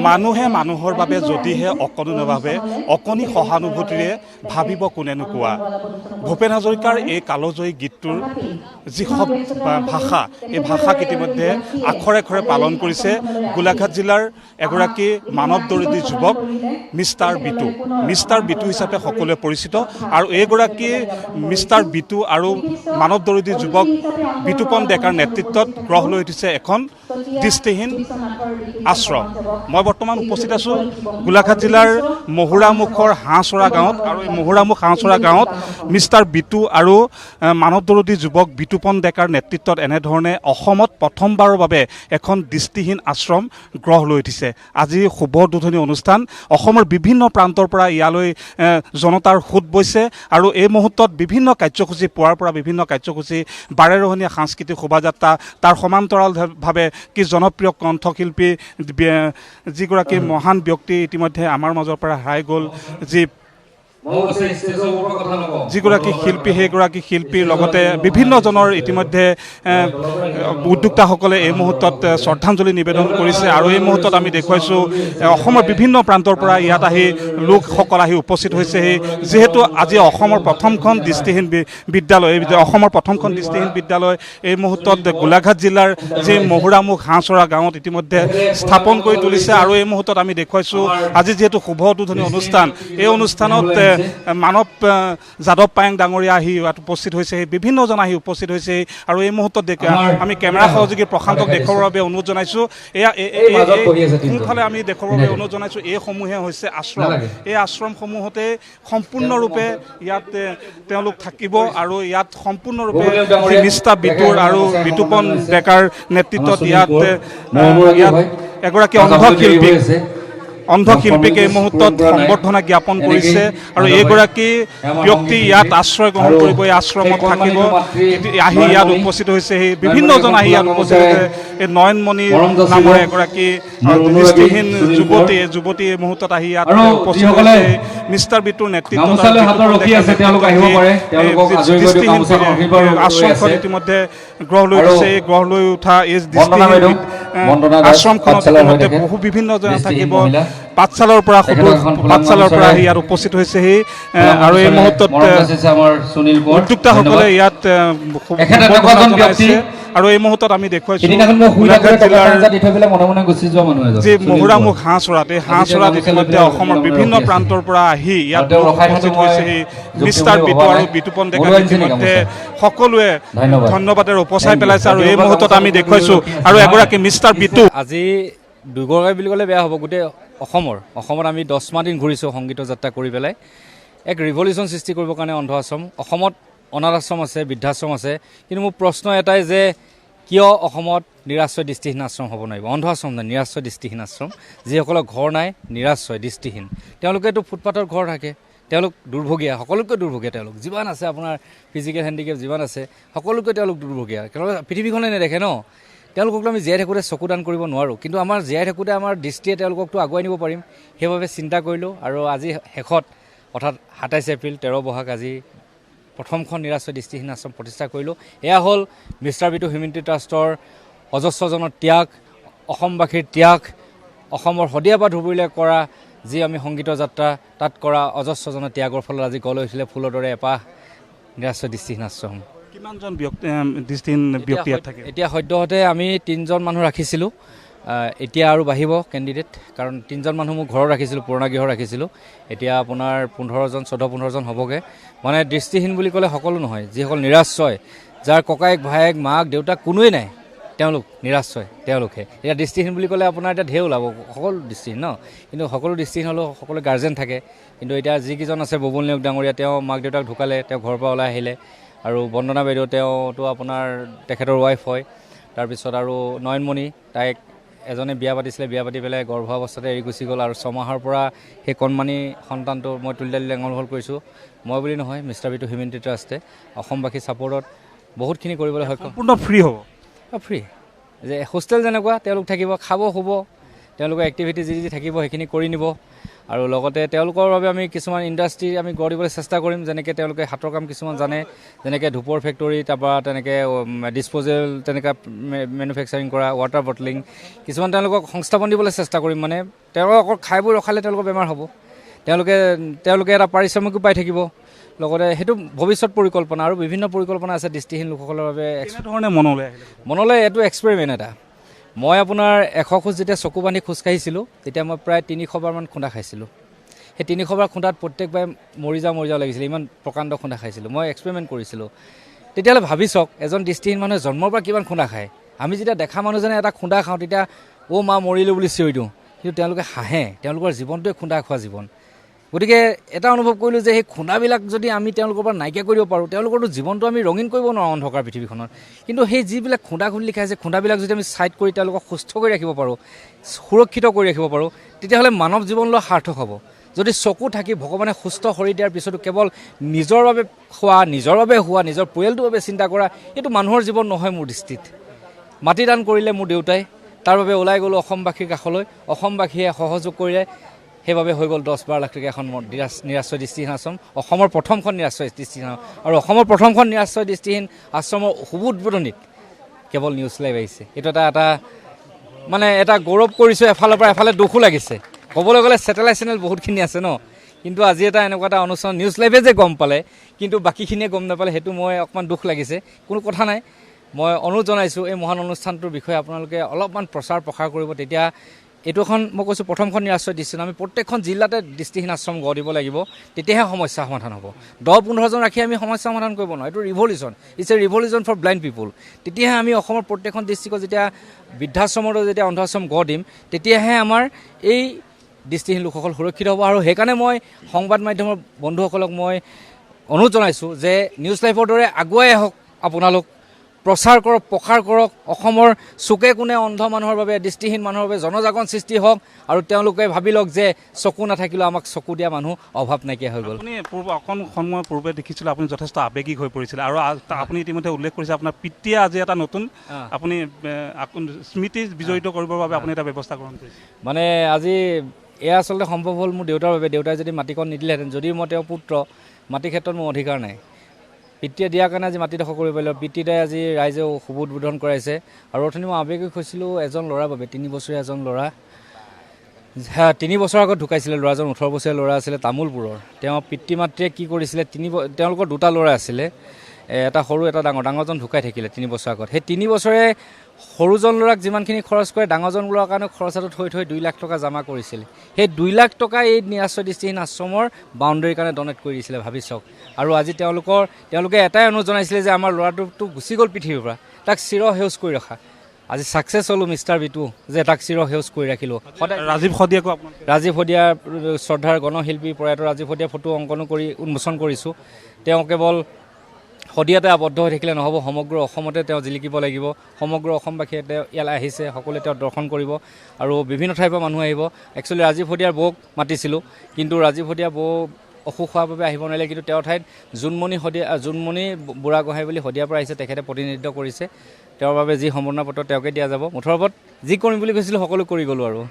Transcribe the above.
মানুহে মানুহৰ বাবে যদিহে অকণো নাভাবে অকণি সহানুভূতিৰে ভাবিব কোনেনো কোৱা। ভূপেন হাজৰিকাৰ এই কালজয়ী গীতটোৰ যি ভাষা, এই ভাষাক ইতিমধ্যে আখৰে আখৰে পালন কৰিছে গোলাঘাট জিলাৰ এগৰাকী মানৱ দৰিদ্ৰী যুৱক মিষ্টাৰ বিটু। মিষ্টাৰ বিটু হিচাপে সকলোৱে পৰিচিত আৰু এইগৰাকী মিষ্টাৰ বিটু আৰু মানৱ দৰিদ্ৰী যুৱক বিতুপন ডেকাৰ নেতৃত্বত গঢ় লৈ উঠিছে এখন দৃষ্টিহীন আশ্ৰম। মই বৰ্তমান উপস্থিত আছোঁ গোলাঘাট জিলাৰ মহুৰামুখৰ হাঁহচৰা গাঁৱত আৰু এই মহুৰামুখ হাঁহচৰা গাঁৱত মিষ্টাৰ বিটু আৰু মানৱ দৰিদ্ৰী যুৱক বিতুপন ডেকাৰ নেতৃত্বত এনেধৰণে অসমত প্ৰথমবাৰৰ বাবে এখন দৃষ্টিহীন আশ্ৰম গঢ় লৈ উঠিছে। আজি শুভ উদ্বোধনী অনুষ্ঠান। অসমৰ বিভিন্ন প্ৰান্তৰ পৰা ইয়ালৈ জনতাৰ সোঁত বৈছে আৰু এই মুহূৰ্তত বিভিন্ন কাৰ্যসূচী পুৱাৰ পৰা বিভিন্ন কাৰ্যসূচী, বাৰেৰহণীয়া সাংস্কৃতিক শোভাযাত্ৰা, তাৰ সমান্তৰালভাৱে কি জনপ্ৰিয় কণ্ঠশিল্পী যিগৰাকী মহান ব্যক্তি ইতিমধ্যে আমাৰ মাজৰ পৰা হেৰাই গ'ল, যিগৰাকী শিল্পী সেইগৰাকী শিল্পীৰ লগতে বিভিন্নজনৰ ইতিমধ্যে উদ্যোক্তাসকলে এই মুহূৰ্তত শ্ৰদ্ধাঞ্জলি নিবেদন কৰিছে। আৰু এই মুহূৰ্তত আমি দেখুৱাইছোঁ অসমৰ বিভিন্ন প্ৰান্তৰ পৰা ইয়াত আহি লোকসকল আহি উপস্থিত হৈছেহি। যিহেতু আজি অসমৰ প্ৰথমখন দৃষ্টিহীন বিদ্যালয়, অসমৰ প্ৰথমখন দৃষ্টিহীন বিদ্যালয় এই মুহূৰ্তত গোলাঘাট জিলাৰ যি মহুৰামুখ হাঁহচৰা গাঁৱত ইতিমধ্যে স্থাপন কৰি তুলিছে। আৰু এই মুহূৰ্তত আমি দেখুৱাইছোঁ আজি যিহেতু শুভ উদ্বোধনী অনুষ্ঠান, এই অনুষ্ঠানত মানৱ যাদৱ পায়েং ডাঙৰীয়া আহি ইয়াত উপস্থিত হৈছেহি, বিভিন্নজন আহি উপস্থিত হৈছেহি। আৰু এই মুহূৰ্তত আমি কেমেৰা সহযোগী প্ৰশান্তক দেখুৱাৰ বাবে অনুৰোধ জনাইছোঁ। সোঁফালে আমি দেখুৱাৰ বাবে অনুৰোধ জনাইছোঁ। এইসমূহে হৈছে আশ্ৰম। এই আশ্ৰমসমূহতে সম্পূৰ্ণৰূপে ইয়াত তেওঁলোক থাকিব আৰু ইয়াত সম্পূৰ্ণৰূপে মিষ্টাৰ বিটুৰ আৰু বিতুপন ডেকাৰ নেতৃত্বত ইয়াত এগৰাকী অন্ধশিল্পীক এই মুহূৰ্তত সম্বৰ্ধনা জ্ঞাপন কৰিছে। আৰু এইগৰাকী ব্যক্তি ইয়াত আশ্ৰয় গ্ৰহণ কৰিব, এই আশ্ৰমত থাকিব, আহি ইয়াত উপস্থিত হৈছেহি। বিভিন্নজন আহি ইয়াত উপস্থিত হৈছে। এই নয়নমণি নামৰ এগৰাকী দৃষ্টিহীন যুৱতী এই মুহূৰ্তত আহি ইয়াত উপস্থিত হৈছে। মিষ্টাৰ বিটুৰ নেতৃত্বত আশ্ৰমখন ইতিমধ্যে গঢ় লৈ উঠিছে। এই গঢ় লৈ উঠা এই দৃষ্টিহীন আশ্ৰমখনত ইতিমধ্যে বহু বিভিন্নজন থাকিব। পাঠশালাৰ পৰা আহি ইয়াত উপস্থিত হৈছেহি। আৰু এই মুহূৰ্তত উদ্যোক্তাসকলে ইয়াত আৰু এই মুহূৰ্তত আমি দেখুৱাইছোঁ গোলাঘাট জিলাৰ যি মহুৰামুখ হাঁহচৰাত, এই হাঁহচৰাত ইতিমধ্যে অসমৰ বিভিন্ন প্ৰান্তৰ পৰা আহি ইয়াত উপস্থিত হৈছেহি। মিষ্টাৰ বিটু আৰু বিতুপন ডেকাক ইতিমধ্যে সকলোৱে ধন্যবাদেৰে উপচাই পেলাইছে। আৰু এই মুহূৰ্তত আমি দেখুৱাইছোঁ আৰু এগৰাকী মিষ্টাৰ বিটু। আজি দুগৰাকী বুলি ক'লে বেয়া হ'ব, গোটেই অসমত আমি 10 মাহ দিন ঘূৰিছোঁ সংগীতৰ যাত্ৰা কৰি পেলাই এক ৰিভলিউশ্যন সৃষ্টি কৰিবৰ কাৰণে অন্ধ আশ্ৰম। অসমত অনাথ আশ্ৰম আছে, বৃদ্ধাশ্ৰম আছে, কিন্তু মোৰ প্ৰশ্ন এটাই যে কিয় অসমত নিৰাশ্ৰয় দৃষ্টিহীন আশ্ৰম হ'ব নোৱাৰিব? অন্ধ আশ্ৰম নাই, নিৰাশ্ৰয় দৃষ্টিহীন আশ্ৰম। যিসকলৰ ঘৰ নাই, নিৰাশ্ৰয় দৃষ্টিহীন, তেওঁলোকেতো ফুটপাথৰ ঘৰ থাকে, তেওঁলোক দুৰ্ভগীয়া, সকলোতকৈ দুৰ্ভগীয়া। তেওঁলোক যিমান আছে আপোনাৰ ফিজিকেল হেণ্ডিকেপ যিমান আছে সকলোতকৈ তেওঁলোক দুৰ্ভগীয়া। তেওঁলোকে পৃথিৱীখনে নেদেখে ন। তেওঁলোককতো আমি জীয়াই থাকোঁতে চকুদান কৰিব নোৱাৰোঁ, কিন্তু আমাৰ জীয়াই থাকোঁতে আমাৰ দৃষ্টিয়ে তেওঁলোককতো আগুৱাই নিব পাৰিম। সেইবাবে চিন্তা কৰিলোঁ আৰু আজি শেষত অৰ্থাৎ 27 এপ্ৰিল 13 বহাগ আজি প্ৰথমখন নিৰাশ্ৰয় দৃষ্টিহীন আশ্ৰম প্ৰতিষ্ঠা কৰিলোঁ। এয়া হ'ল মিষ্টাৰ বিটু হিউমেনিটি ট্ৰাষ্টৰ অজস্ৰজনৰ ত্যাগ, অসমবাসীৰ ত্যাগ, অসমৰ শদিয়া পৰা ধুবুৰীলৈ কৰা যি আমি সংগীতৰ যাত্ৰা, তাত কৰা অজস্ৰজনৰ ত্যাগৰ ফলত আজি গঢ় লৈ উঠিলে ফুলৰ দৰে এপাহ নিৰাশ্ৰয় দৃষ্টিহীন আশ্ৰম। কিমানজন দৃষ্টিহীন ব্যক্তি ইয়াত থাকে? এতিয়া সদ্যহতে আমি 3জন মানুহ ৰাখিছিলোঁ, এতিয়া আৰু বাঢ়িব কেণ্ডিডেট, কাৰণ 3জন মানুহ মোক ঘৰত ৰাখিছিলোঁ, পুৰণা গৃহ ৰাখিছিলোঁ। এতিয়া আপোনাৰ 14-15জন হ'বগৈ। মানে দৃষ্টিহীন বুলি ক'লে সকলো নহয়, যিসকল নিৰাশ্ৰয়, যাৰ ককায়েক ভায়েক মাক দেউতাক কোনোৱেই নাই, তেওঁলোক নিৰাশ্ৰয়, তেওঁলোকে এতিয়া দৃষ্টিহীন বুলি ক'লে আপোনাৰ এতিয়া ঢেৰ ওলাব, সকলো দৃষ্টিহীন ন। কিন্তু সকলো দৃষ্টিহীন হ'লেও সকলো গাৰ্জেন থাকে। কিন্তু এতিয়া যিকেইজন আছে, ববুল নেওগ ডাঙৰীয়া, তেওঁ মাক দেউতাক ঢুকালে, তেওঁ ঘৰৰ পৰা ওলাই আহিলে। আৰু বন্দনা বাইদেউ, তেওঁতো আপোনাৰ তেখেতৰ ৱাইফ হয়। তাৰপিছত আৰু নয়নমণি, তাইক এজনে বিয়া পাতিছিলে, বিয়া পাতি পেলাই গৰ্ভাৱস্থাতে এৰি গুচি গ'ল। আৰু 6 মাহৰ পৰা সেই কণমানি সন্তানটো মই তুলি তালি ডাঙৰ হ'ল কৰিছোঁ। মই বুলি নহয়, মিষ্টাৰ বিটু হিউমেনিটি ট্ৰাষ্টে অসমবাসী ছাপোৰ্টত বহুতখিনি কৰিবলৈ সক্ষম। সম্পূৰ্ণ ফ্ৰী হ'ব, ফ্ৰী যে হোষ্টেল যেনেকুৱা তেওঁলোক থাকিব, খাব শুব, তেওঁলোকৰ এক্টিভিটি যি থাকিব সেইখিনি কৰি নিব। আৰু লগতে তেওঁলোকৰ বাবে আমি কিছুমান ইণ্ডাষ্ট্ৰি আমি গঢ় দিবলৈ চেষ্টা কৰিম, যেনেকৈ তেওঁলোকে হাতৰ কাম কিছুমান জানে, যেনেকৈ ধূপৰ ফেক্টৰী, তাৰপৰা তেনেকৈ ডিছপ'জেল তেনেকৈ মেনুফেকচাৰিং কৰা, ৱাটাৰ বটলিং, কিছুমান তেওঁলোকক সংস্থাপন দিবলৈ চেষ্টা কৰিম। মানে তেওঁলোকক অকল খাই বৈ ৰখালে তেওঁলোকৰ বেমাৰ হ'ব। তেওঁলোকে এটা পাৰিশ্ৰমিকো পাই থাকিব, লগতে সেইটো ভৱিষ্যত পৰিকল্পনা আৰু বিভিন্ন পৰিকল্পনা আছে দৃষ্টিহীন লোকসকলৰ বাবে। কেনেধৰণে মনলৈ আহিলে? মনলৈ এইটো এক্সপেৰিমেণ্ট এটা। মই আপোনাৰ 100 খোজ যেতিয়া চকু বান্ধি খোজকাঢ়িছিলোঁ তেতিয়া মই প্ৰায় 300 বাৰমান খুন্দা খাইছিলোঁ। সেই 300 বাৰ খুন্দাত প্ৰত্যেকবাৰে মৰি যাওঁ লাগিছিলে, ইমান প্ৰকাণ্ড খুন্দা খাইছিলোঁ। মই এক্সপেৰিমেণ্ট কৰিছিলোঁ। তেতিয়াহ'লে ভাবি চাওক, এজন দৃষ্টিহীন মানুহে জন্মৰ পৰা কিমান খুন্দা খায়। আমি যেতিয়া দেখা মানুহজনে এটা খুন্দা খাওঁ তেতিয়া মা মৰিলোঁ বুলি চিঞৰি দিওঁ, কিন্তু তেওঁলোকে হাঁহে, তেওঁলোকৰ জীৱনটোৱে খুন্দা খোৱা জীৱন। গতিকে এটা অনুভৱ কৰিলোঁ যে সেই খুন্দাবিলাক যদি আমি তেওঁলোকৰ পৰা নাইকিয়া কৰিব পাৰোঁ, তেওঁলোকৰতো জীৱনটো আমি ৰঙীন কৰিব নোৱাৰোঁ অন্ধকাৰ পৃথিৱীখনত। কিন্তু সেই যিবিলাক খুন্দা খুন্দি লিখাইছে, খুন্দাবিলাক যদি আমি ছাইড কৰি তেওঁলোকক সুস্থ কৰি ৰাখিব পাৰোঁ, সুৰক্ষিত কৰি ৰাখিব পাৰোঁ, তেতিয়াহ'লে মানৱ জীৱন লোৱা সাৰ্থক হ'ব। যদি চকু থাকি ভগৱানে সুস্থ শৰীৰ দিয়াৰ পিছতো কেৱল নিজৰ বাবে খোৱা, নিজৰ বাবে হোৱা, নিজৰ পৰিয়ালটোৰ বাবে চিন্তা কৰা, এইটো মানুহৰ জীৱন নহয় মোৰ দৃষ্টিত। মাটি দান কৰিলে মোৰ দেউতাই, তাৰ বাবে ওলাই গ'লোঁ অসমবাসীৰ কাষলৈ। অসমবাসীয়ে সহযোগ কৰিলে, সেইবাবে হৈ গ'ল 10-12 লাখ টকীয়া এখন নিৰাশ্ৰয় দৃষ্টিহীন আশ্ৰম, অসমৰ প্ৰথমখন নিৰাশ্ৰয় দৃষ্টিহীন। আৰু অসমৰ প্ৰথমখন নিৰাশ্ৰয় দৃষ্টিহীন আশ্ৰমৰ শুভ উদ্বোধনীত কেৱল নিউজ লাইভ আহিছে। এইটো এটা গৌৰৱ কৰিছোঁ এফালৰ পৰা, এফালে দুখো লাগিছে। ক'বলৈ গ'লে ছেটেলাইট চেনেল বহুতখিনি আছে ন, কিন্তু আজি এনেকুৱা এটা অনুষ্ঠান নিউজ লাইভে যে গম পালে, কিন্তু বাকীখিনিয়ে গম নাপালে, সেইটো মই অকণমান দুখ লাগিছে। কোনো কথা নাই, মই অনুৰোধ জনাইছোঁ এই মহান অনুষ্ঠানটোৰ বিষয়ে আপোনালোকে অলপমান প্ৰচাৰ কৰিব। তেতিয়া এইটোখন মই কৈছোঁ প্ৰথমখন নিৰাশ্ৰয় দৃষ্টিহীন, আমি প্ৰত্যেকখন জিলাতে দৃষ্টিহীন আশ্ৰম গঢ় দিব লাগিব, তেতিয়াহে সমস্যা সমাধান হ'ব। 10-15 জন ৰাখি আমি সমস্যা সমাধান কৰিব নোৱাৰোঁ। এইটো revolution, it's a revolution for blind people. তেতিয়াহে আমি অসমৰ প্ৰত্যেকখন ডিষ্ট্ৰিক্টত যেতিয়া বৃদ্ধাশ্ৰমৰ যেতিয়া অন্ধ আশ্ৰম গঢ় দিম, তেতিয়াহে আমাৰ এই দৃষ্টিহীন লোকসকল সুৰক্ষিত হ'ব। আৰু সেইকাৰণে মই সংবাদ মাধ্যমৰ বন্ধুসকলক মই অনুৰোধ জনাইছোঁ যে নিউজ লাইভৰ দৰে আগুৱাই আহক, আপোনালোক প্ৰচাৰ কৰক, প্ৰসাৰ কৰক। অসমৰ চুকে কোণে অন্ধ মানুহৰ বাবে, দৃষ্টিহীন মানুহৰ বাবে জনজাগৰণ সৃষ্টি হওক, আৰু তেওঁলোকে ভাবি লওক যে চকু নাথাকিলেও আমাক চকু দিয়া মানুহ অভাৱ নাইকিয়া হৈ গ'ল। আপুনি অকণ সময় পূৰ্বে দেখিছিলোঁ আপুনি যথেষ্ট আৱেগিক হৈ পৰিছিলে, আৰু আপুনি ইতিমধ্যে উল্লেখ কৰিছে আপোনাৰ পিতৃয়ে আজি এটা নতুন আপুনি স্মৃতি বিজড়িত কৰিবৰ বাবে আপুনি এটা ব্যৱস্থা গ্ৰহণ কৰিছে। মানে আজি এয়া আচলতে সম্ভৱ হ'ল মোৰ দেউতাৰ বাবে। দেউতাই যদি মাটিকণ নিদিলেহেঁতেন, যদিও মই তেওঁৰ পুত্ৰ, মাটিৰ ক্ষেত্ৰত মোৰ অধিকাৰ নাই। পিতৃয়ে দিয়াৰ কাৰণে আজি মাটিডোখৰ কৰিব পাৰিলোঁ। পিতৃদাই আজি ৰাইজে শুভ উদ্বোধন কৰাইছে। আৰু অথনি মই আৱেগিক হৈছিলোঁ এজন ল'ৰাৰ বাবে, 3 বছৰীয়া এজন ল'ৰা। 3 বছৰ আগত ঢুকাইছিলে ল'ৰাজন, 18 বছৰীয়া ল'ৰা আছিলে তামোলপুৰৰ। তেওঁ পিতৃ মাতৃয়ে কি কৰিছিলে, তেওঁলোকৰ 2টা ল'ৰা আছিলে, এটা সৰু এটা ডাঙৰজন ঢুকাই থাকিলে 3 বছৰ আগত। সেই 3 বছৰে সৰুজন ল'ৰাক যিমানখিনি খৰচ কৰে, ডাঙৰজন ল'ৰাৰ কাৰণে খৰচ এটা থৈ 2 লাখ টকা জমা কৰিছিলে। সেই 2 লাখ টকা এই নিৰাশ্ৰয় দৃষ্টিহীন আশ্ৰমৰ বাউণ্ডেৰীৰ কাৰণে ডনেট কৰি দিছিলে, ভাবি চাওক। আৰু আজি তেওঁলোকে এটাই অনুৰোধ জনাইছিলে যে আমাৰ ল'ৰাটোতো গুচি গ'ল পৃথিৱীৰ পৰা, তাক চিৰ সেউজ কৰি ৰখা। আজি ছাকচেছ হ'লোঁ মিষ্টাৰ বিটু, যে তাক চিৰ সেউজ কৰি ৰাখিলোঁ। সদায় ৰাজীৱ শদিয়াৰ শ্ৰদ্ধাৰ গণশিল্পী প্ৰয়াত ৰাজীৱ শদিয়াৰ ফটো অংকনো কৰি উন্মোচন কৰিছোঁ। তেওঁ কেৱল শদিয়াতে আবদ্ধ হৈ থাকিলে নহ'ব, সমগ্ৰ অসমতে তেওঁ জিলিকিব লাগিব। সমগ্ৰ অসমবাসীয়ে তেওঁ ইয়ালৈ আহিছে, সকলোৱে তেওঁ দৰ্শন কৰিব, আৰু বিভিন্ন ঠাইৰ পৰা মানুহ আহিব। একচুৱেলি ৰাজীৱ শদিয়াৰ বৌক মাতিছিলোঁ, কিন্তু ৰাজীৱ শদিয়াৰ বৌ অসুখ হোৱাৰ বাবে আহিব নোৱাৰিলে। কিন্তু তেওঁৰ ঠাইত জোনমণি বুঢ়াগোহাঁই বুলি শদিয়াৰ পৰা আহিছে, তেখেতে প্ৰতিনিধিত্ব কৰিছে। তেওঁৰ বাবে যি সম্বৰ্ধনা পত্ৰ তেওঁকে দিয়া যাব। মুঠৰ ওপৰত যি কৰিম বুলি কৈছিলোঁ সকলো কৰি গ'লোঁ আৰু।